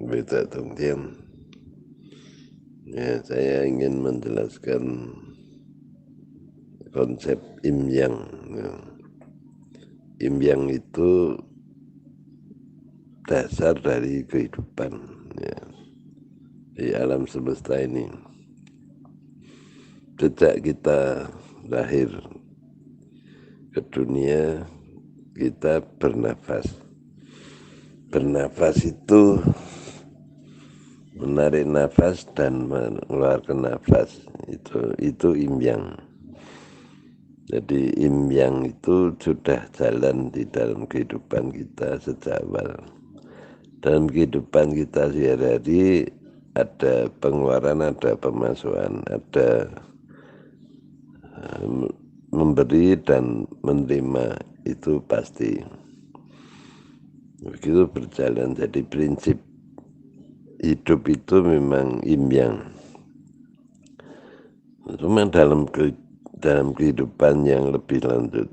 Beta Tungtian. Ya, saya ingin menjelaskan konsep Im-Yang. Ya. Im-Yang itu dasar dari kehidupan, ya, di alam semesta ini. Sejak kita lahir ke dunia, kita bernafas. Bernafas itu menarik nafas dan mengeluarkan nafas. Itu Im-Yang. Jadi Im-Yang itu sudah jalan di dalam kehidupan kita sejak awal. Dalam kehidupan kita sehari-hari ada pengeluaran, ada pemasukan, ada memberi dan menerima, itu pasti. Begitu berjalan, jadi prinsip hidup itu memang Im-Yang. Cuma dalam kehidupan yang lebih lanjut,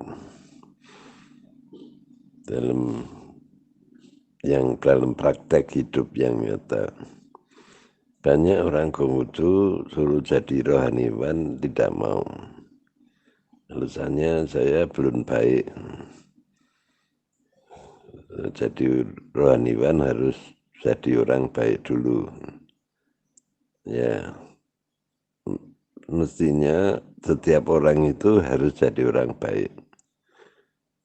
dalam praktek hidup yang nyata, banyak orang Konghucu suruh jadi rohaniwan tidak mau. Alasannya saya belum baik. Jadi rohaniwan harus jadi orang baik dulu. Ya, mestinya setiap orang itu harus jadi orang baik.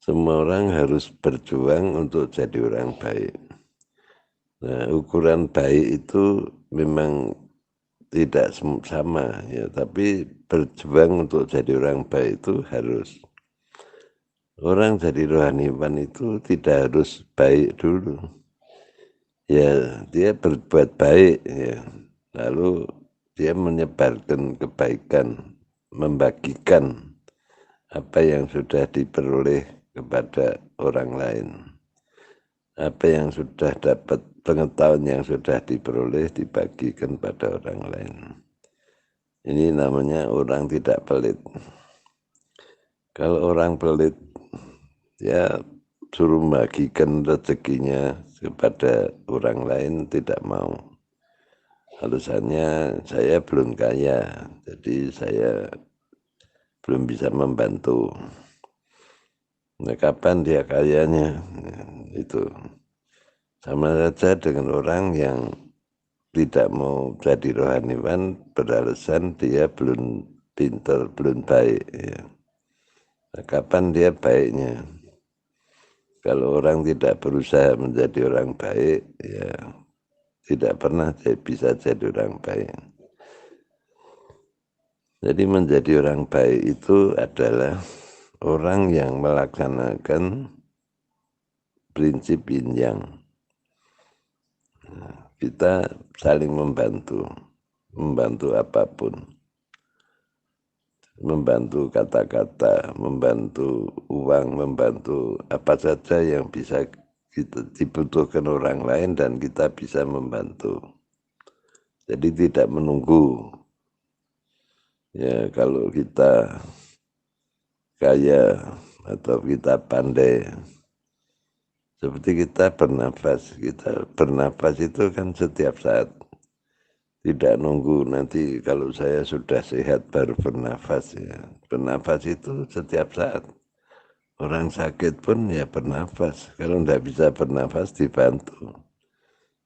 Semua orang harus berjuang untuk jadi orang baik. Nah, ukuran baik itu memang tidak sama, ya, tapi berjuang untuk jadi orang baik itu harus. Orang jadi rohaniwan itu tidak harus baik dulu. Ya, dia berbuat baik, ya, lalu dia menyebarkan kebaikan, membagikan apa yang sudah diperoleh kepada orang lain. Apa yang sudah dapat, pengetahuan yang sudah diperoleh dibagikan pada orang lain. Ini namanya orang tidak pelit. Kalau orang pelit, ya suruh membagikan rezekinya kepada orang lain tidak mau. Alasannya saya belum kaya, jadi saya belum bisa membantu. Nah, kapan dia kayanya? Itu sama saja dengan orang yang tidak mau jadi rohaniwan beralasan dia belum pintar, belum baik. Ya. Nah, kapan dia baiknya? Kalau orang tidak berusaha menjadi orang baik, ya tidak pernah bisa jadi orang baik. Jadi menjadi orang baik itu adalah orang yang melaksanakan prinsip Yin-Yang. Kita saling membantu apapun. Membantu kata-kata, membantu uang, membantu apa saja yang bisa kita dibutuhkan orang lain dan kita bisa membantu. Jadi tidak menunggu. Ya, kalau kita kaya atau kita pandai, seperti kita bernafas itu kan setiap saat. Tidak nunggu nanti kalau saya sudah sehat baru bernafas, ya. Bernafas itu setiap saat. Orang sakit pun ya bernafas. Kalau tidak bisa bernafas dibantu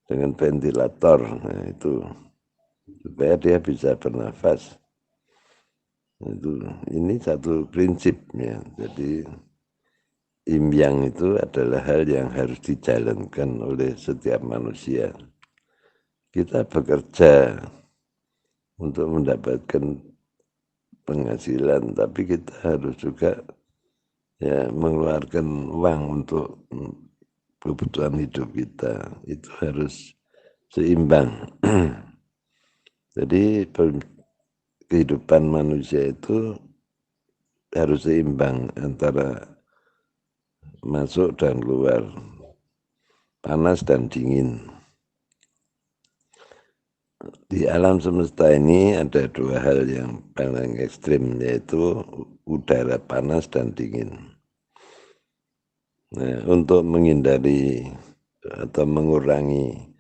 dengan ventilator. Nah, itu supaya dia bisa bernafas. Ini satu prinsipnya. Jadi Im-Yang itu adalah hal yang harus dijalankan oleh setiap manusia. Kita bekerja untuk mendapatkan penghasilan, tapi kita harus juga ya mengeluarkan uang untuk kebutuhan hidup kita. Itu harus seimbang. Jadi kehidupan manusia itu harus seimbang antara masuk dan keluar, panas dan dingin. Di alam semesta ini ada dua hal yang paling ekstrim, yaitu udara panas dan dingin. Nah, untuk menghindari atau mengurangi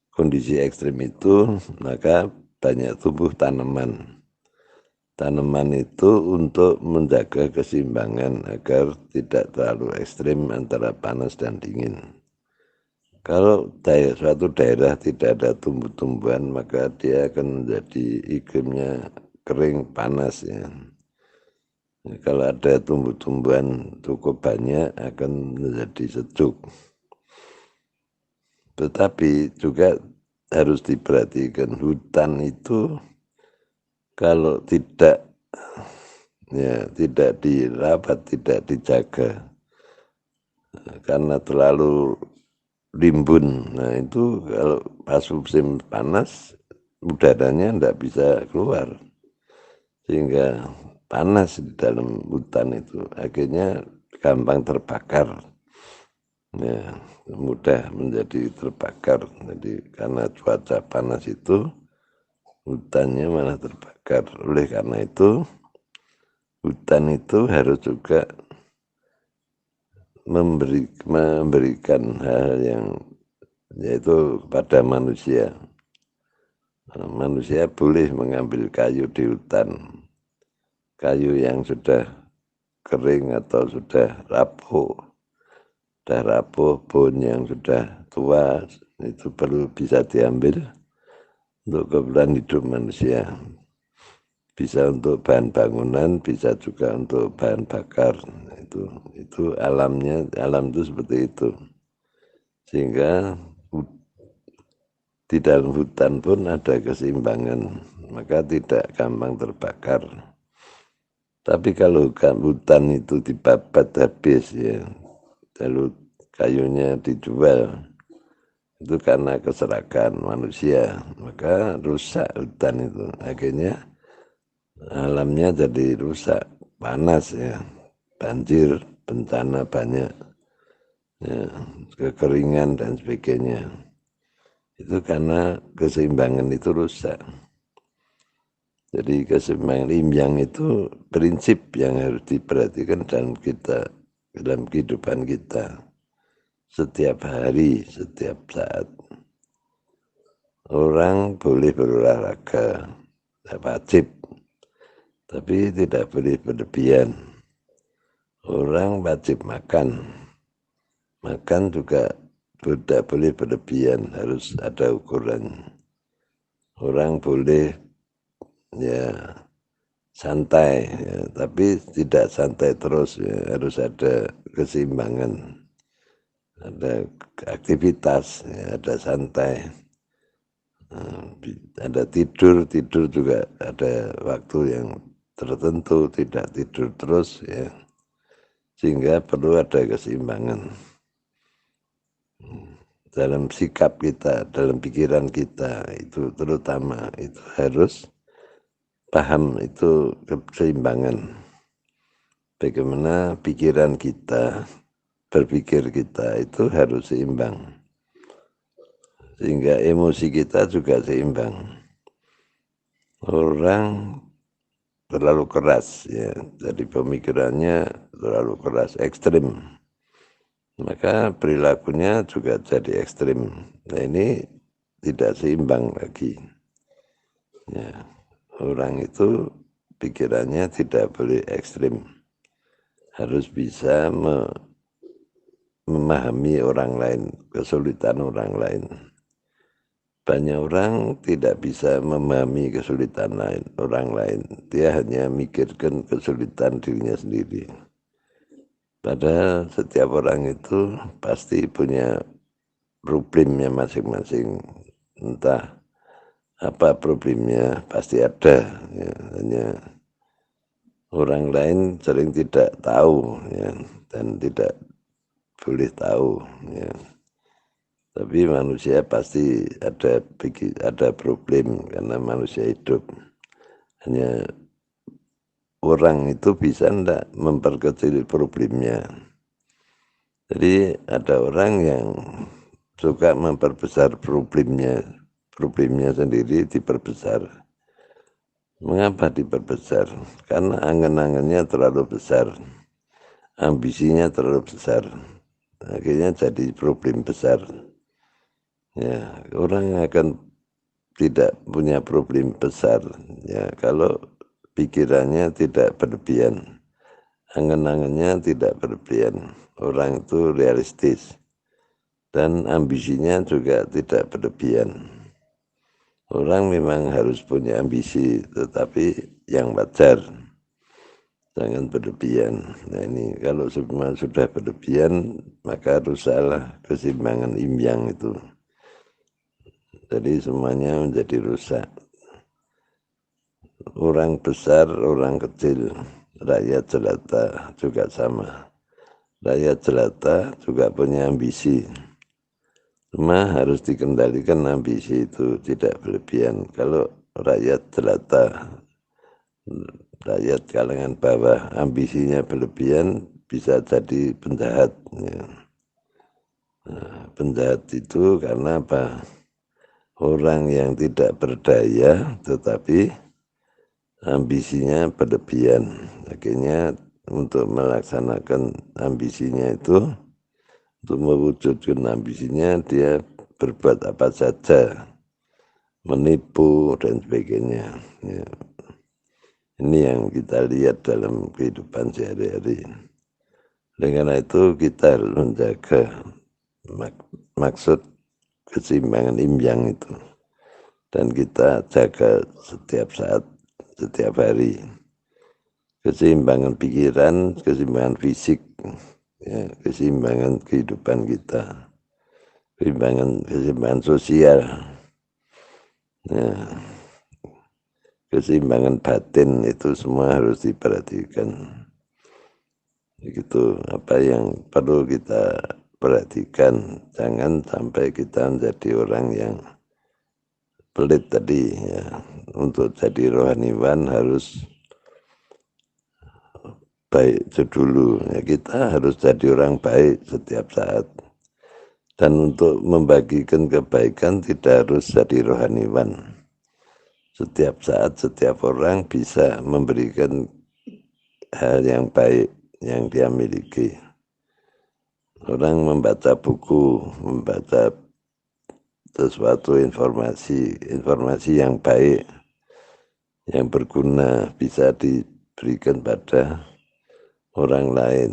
kondisi ekstrim itu, maka banyak tumbuh tanaman. Tanaman itu untuk menjaga keseimbangan agar tidak terlalu ekstrim antara panas dan dingin. Kalau suatu daerah tidak ada tumbuh-tumbuhan, maka dia akan menjadi iklimnya kering panas ya. Kalau ada tumbuh-tumbuhan cukup banyak akan menjadi sejuk. Tetapi juga harus diperhatikan hutan itu kalau tidak dirawat, tidak dijaga karena terlalu rimbun. Nah itu kalau pas musim panas udaranya tidak bisa keluar sehingga panas di dalam hutan itu akhirnya gampang terbakar. Ya, mudah menjadi terbakar. Jadi karena cuaca panas itu hutannya malah terbakar. Oleh karena itu hutan itu harus juga memberikan hal yang yaitu kepada manusia. Manusia boleh mengambil kayu di hutan, kayu yang sudah kering atau sudah rapuh, pohon yang sudah tua itu perlu bisa diambil untuk kebutuhan hidup manusia. Bisa untuk bahan bangunan, bisa juga untuk bahan bakar. Itu alamnya, alam itu seperti itu. Sehingga di dalam hutan pun ada keseimbangan, maka tidak gampang terbakar. Tapi kalau hutan itu dibabat habis ya, lalu kayunya dijual, itu karena keserakan manusia, maka rusak hutan itu. Akhirnya alamnya jadi rusak, panas ya, banjir, bencana banyak, ya, kekeringan dan sebagainya. Itu karena keseimbangan itu rusak. Jadi keseimbangan imbyang itu prinsip yang harus diperhatikan dalam kehidupan kita setiap hari, setiap saat. Orang boleh berolahraga, wajib, tapi tidak boleh berlebihan. Orang wajib makan, makan juga tidak boleh berlebihan, harus ada ukuran. Orang boleh ya santai, ya, tapi tidak santai terus, ya, harus ada keseimbangan, ada aktivitas, ya, ada santai, ada tidur juga ada waktu yang tertentu, tidak tidur terus, ya, sehingga perlu ada keseimbangan dalam sikap kita, dalam pikiran kita, itu terutama itu harus paham itu keseimbangan. Bagaimana pikiran kita, berpikir kita itu harus seimbang. Sehingga emosi kita juga seimbang. Orang terlalu keras, ya, jadi pemikirannya terlalu keras, ekstrim. Maka perilakunya juga jadi ekstrim. Nah ini tidak seimbang lagi. Ya, orang itu pikirannya tidak boleh ekstrim. Harus bisa memahami orang lain, kesulitan orang lain. Banyak orang tidak bisa memahami kesulitan orang lain. Dia hanya mikirkan kesulitan dirinya sendiri. Padahal setiap orang itu pasti punya problemnya masing-masing. Entah apa problemnya, pasti ada. Ya, hanya orang lain sering tidak tahu, ya, dan tidak boleh tahu. Ya. Tapi manusia pasti ada problem karena manusia hidup. Hanya orang itu bisa enggak memperkecil problemnya. Jadi ada orang yang suka memperbesar problemnya sendiri diperbesar. Mengapa diperbesar? Karena angan-angannya terlalu besar, ambisinya terlalu besar. akhirnya jadi problem besar. Ya, orang akan tidak punya problem besar ya kalau pikirannya tidak berlebihan, angan-angannya tidak berlebihan, orang itu realistis dan ambisinya juga tidak berlebihan. Orang memang harus punya ambisi, tetapi yang wajar, jangan berlebihan. Nah ini kalau semua sudah berlebihan, maka rusaklah keseimbangan imbang itu. Jadi semuanya menjadi rusak. Orang besar, orang kecil, rakyat jelata juga sama. Rakyat jelata juga punya ambisi. Cuma harus dikendalikan ambisi itu tidak berlebihan. Kalau rakyat jelata, rakyat kalangan bawah, ambisinya berlebihan, bisa jadi penjahat. Ya. Nah, penjahat itu karena apa? Orang yang tidak berdaya, tetapi ambisinya berlebihan. Akhirnya untuk melaksanakan ambisinya itu, untuk mewujudkan ambisinya, dia berbuat apa saja, menipu dan sebagainya. Ya. Ini yang kita lihat dalam kehidupan sehari-hari. Dengan itu kita harus menjaga maksud keseimbangan imbang itu. Dan kita jaga setiap saat, setiap hari. Keseimbangan pikiran, keseimbangan fisik, ya, keseimbangan kehidupan kita, keseimbangan sosial, ya, keseimbangan batin itu semua harus diperhatikan. Begitu apa yang perlu kita perhatikan, jangan sampai kita menjadi orang yang pelit tadi. Ya. Untuk jadi rohaniwan harus baik dulu. Ya, kita harus jadi orang baik setiap saat. Dan untuk membagikan kebaikan tidak harus jadi rohaniwan. Setiap saat, setiap orang bisa memberikan hal yang baik yang dia miliki. Orang membaca buku, membaca sesuatu informasi yang baik, yang berguna, bisa diberikan pada orang lain,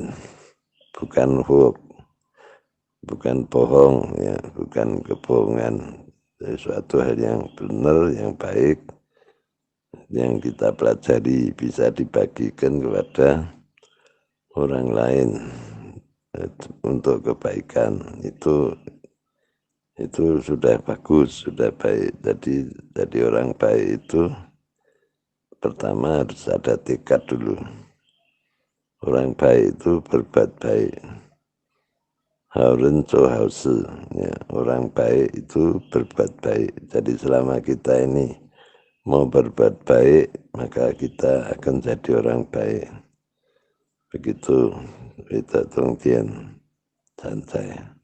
bukan hoax, bukan bohong, ya, bukan kebohongan, sesuatu hal yang benar, yang baik, yang kita pelajari bisa dibagikan kepada orang lain untuk kebaikan. Itu sudah bagus, sudah baik. Jadi orang baik itu pertama harus ada tekad dulu. Orang baik itu berbuat baik. Hauren zu hause, ya, orang baik itu berbuat baik. Jadi selama kita ini mau berbuat baik, maka kita akan jadi orang baik. Begitu, kita tungtian santai.